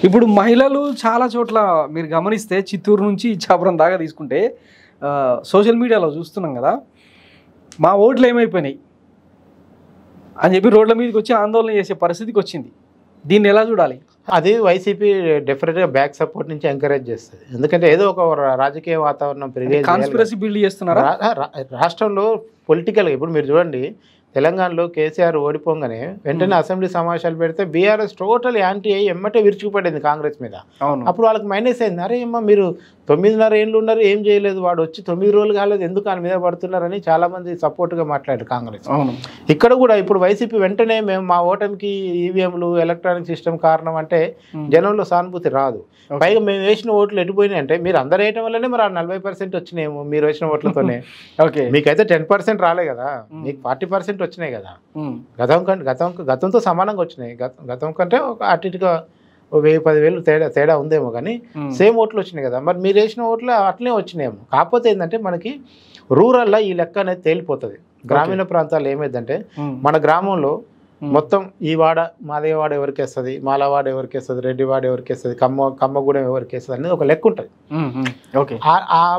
ఇప్పుడు మహిళలు చాలా చోట్ల మీరు గమనిస్తే చిత్తూరు నుంచి ఇచ్చాపురం దాకా తీసుకుంటే సోషల్ మీడియాలో చూస్తున్నాం కదా, మా ఓట్లు ఏమైపోయినాయి అని చెప్పి రోడ్ల మీదకి వచ్చి ఆందోళన చేసే పరిస్థితికి వచ్చింది. దీన్ని ఎలా చూడాలి? అది వైసీపీ డెఫినెట్గా బ్యాక్ సపోర్ట్ నుంచి ఎంకరేజ్ చేస్తుంది. ఎందుకంటే ఏదో ఒక రాజకీయ వాతావరణం పెరిగే కాన్స్పిరసీ బిల్డ్ చేస్తున్నారా రాష్ట్రంలో పొలిటికల్గా. ఇప్పుడు మీరు చూడండి, తెలంగాణలో కేసీఆర్ ఓడిపోగానే వెంటనే అసెంబ్లీ సమావేశాలు పెడితే బీఆర్ఎస్ టోటల్ యాంటీ అయ్యి ఎమ్మటే విరుచుకుపడింది కాంగ్రెస్ మీద. అప్పుడు వాళ్ళకి మైనస్ అయింది. అరే అమ్మ మీరు 9.5 ఏళ్ళు ఉన్నారు, ఏం చేయలేదు, వాడు వచ్చి 9 రోజులు కాలేదు, ఎందుకు ఆయన మీద పడుతున్నారని చాలా మంది సపోర్ట్గా మాట్లాడారు కాంగ్రెస్. ఇక్కడ కూడా ఇప్పుడు వైసీపీ వెంటనే మేము మా ఓటమికి ఈవీఎంలు ఎలక్ట్రానిక్ సిస్టమ్ కారణం అంటే జనంలో సానుభూతి రాదు. పైగా మేము వేసిన ఓట్లు ఎటుపోయినాయి అంటే మీరు అందరు వేయటం వల్లనే మరి 40% వచ్చినాయేమో మీరు వేసిన ఓట్లతోనే. ఓకే, మీకైతే 10% రాలే కదా, మీకు 40% వచ్చినాయి కదా. గతంతో సమానంగా వచ్చినాయి. గతం కంటే ఒక అటు ఇటుగా 1000-10,000 తేడా ఉందేమో, కానీ సేమ్ ఓట్లు వచ్చినాయి కదా. మరి మీరు వేసిన ఓట్లు అట్లనే వచ్చినాయేమో. కాకపోతే ఏంటంటే మనకి రూరల్లో ఈ లెక్క అనేది తేలిపోతుంది. గ్రామీణ ప్రాంతాల్లో ఏమైందంటే మన గ్రామంలో మొత్తం ఈ వాడ మాదేవాడ ఎవరికి వేస్తుంది, మాలవాడ ఎవరికి వేస్తుంది, రెడ్డివాడ ఎవరికి వేస్తుంది, కమ్మగూడెం ఎవరికి వేస్తుంది అనేది ఒక లెక్క ఉంటుంది.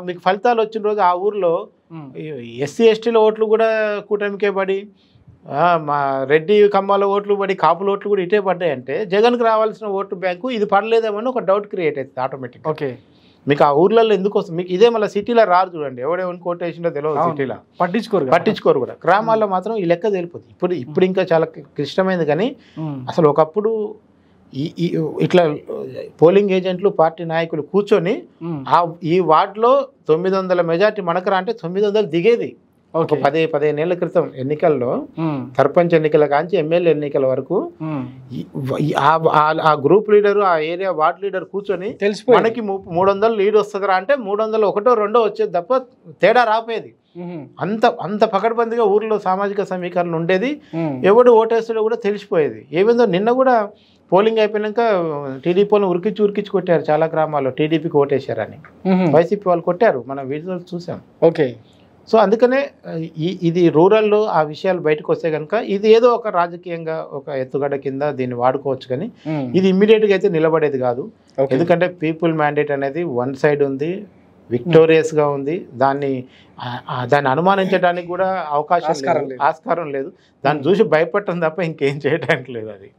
మీకు ఫలితాలు వచ్చిన రోజు ఆ ఊర్లో ఎస్సీ ఎస్టీల ఓట్లు కూడా కూటమికే పడి, మా రెడ్డి కమ్మాల ఓట్లు పడి, కాపుల ఓట్లు కూడా ఇటే పడ్డాయి అంటే జగన్కి రావాల్సిన ఓటు బ్యాంకు ఇది పడలేదేమని ఒక డౌట్ క్రియేట్ అవుతుంది ఆటోమేటిక్. ఓకే, మీకు ఆ ఊర్లలో ఎందుకు వస్తుంది మీకు ఇదే మళ్ళీ సిటీలో రారు చూడండి, ఎవడేమని కోటేసిందో తెలియదు. సిటీలో పట్టించుకోరు కూడా, గ్రామాల్లో మాత్రం ఈ లెక్క తెలిపోతుంది. ఇప్పుడు ఇంకా చాలా క్లిష్టమైంది. కానీ అసలు ఒకప్పుడు ఇట్లా పోలింగ్ ఏజెంట్లు పార్టీ నాయకులు కూర్చొని ఈ వార్డులో 900 మెజార్టీ మనకరా అంటే 900 దిగేది. ఒక 15 ఏళ్ల క్రితం ఎన్నికల్లో, సర్పంచ్ ఎన్నికల కాంచి ఎమ్మెల్యే ఎన్నికల వరకు ఆ గ్రూప్ లీడరు, ఆ ఏరియా వార్డ్ లీడర్ కూర్చొని మనకి 300 లీడ్ వస్తుందిరా అంటే 301-2 వచ్చేది తప్ప తేడా రాపోయేది. అంత పకడ్బందీగా ఊర్లో సామాజిక సమీకరణ ఉండేది. ఎవడు ఓటేస్తాడో కూడా తెలిసిపోయేది. ఏమైందో నిన్న కూడా పోలింగ్ అయిపోయినాక టీడీపీని ఉరికించి కొట్టారు చాలా గ్రామాల్లో. టీడీపీకి ఓటేశారని వైసీపీ వాళ్ళు కొట్టారు, మనం వీడియోలు చూసాం. ఓకే, సో అందుకనే ఇది రూరల్లో ఆ విషయాలు బయటకు వస్తే కనుక ఇది ఏదో ఒక రాజకీయంగా ఒక ఎత్తుగడ కింద దీన్ని వాడుకోవచ్చు, కానీ ఇది ఇమ్మీడియట్గా అయితే నిలబడేది కాదు. ఎందుకంటే పీపుల్ మ్యాండేట్ అనేది వన్ సైడ్ ఉంది, విక్టోరియస్గా ఉంది. దాన్ని అనుమానించడానికి కూడా ఆస్కారం లేదు. దాన్ని చూసి భయపడటం తప్ప ఇంకేం చేయడానికి లేదు అది.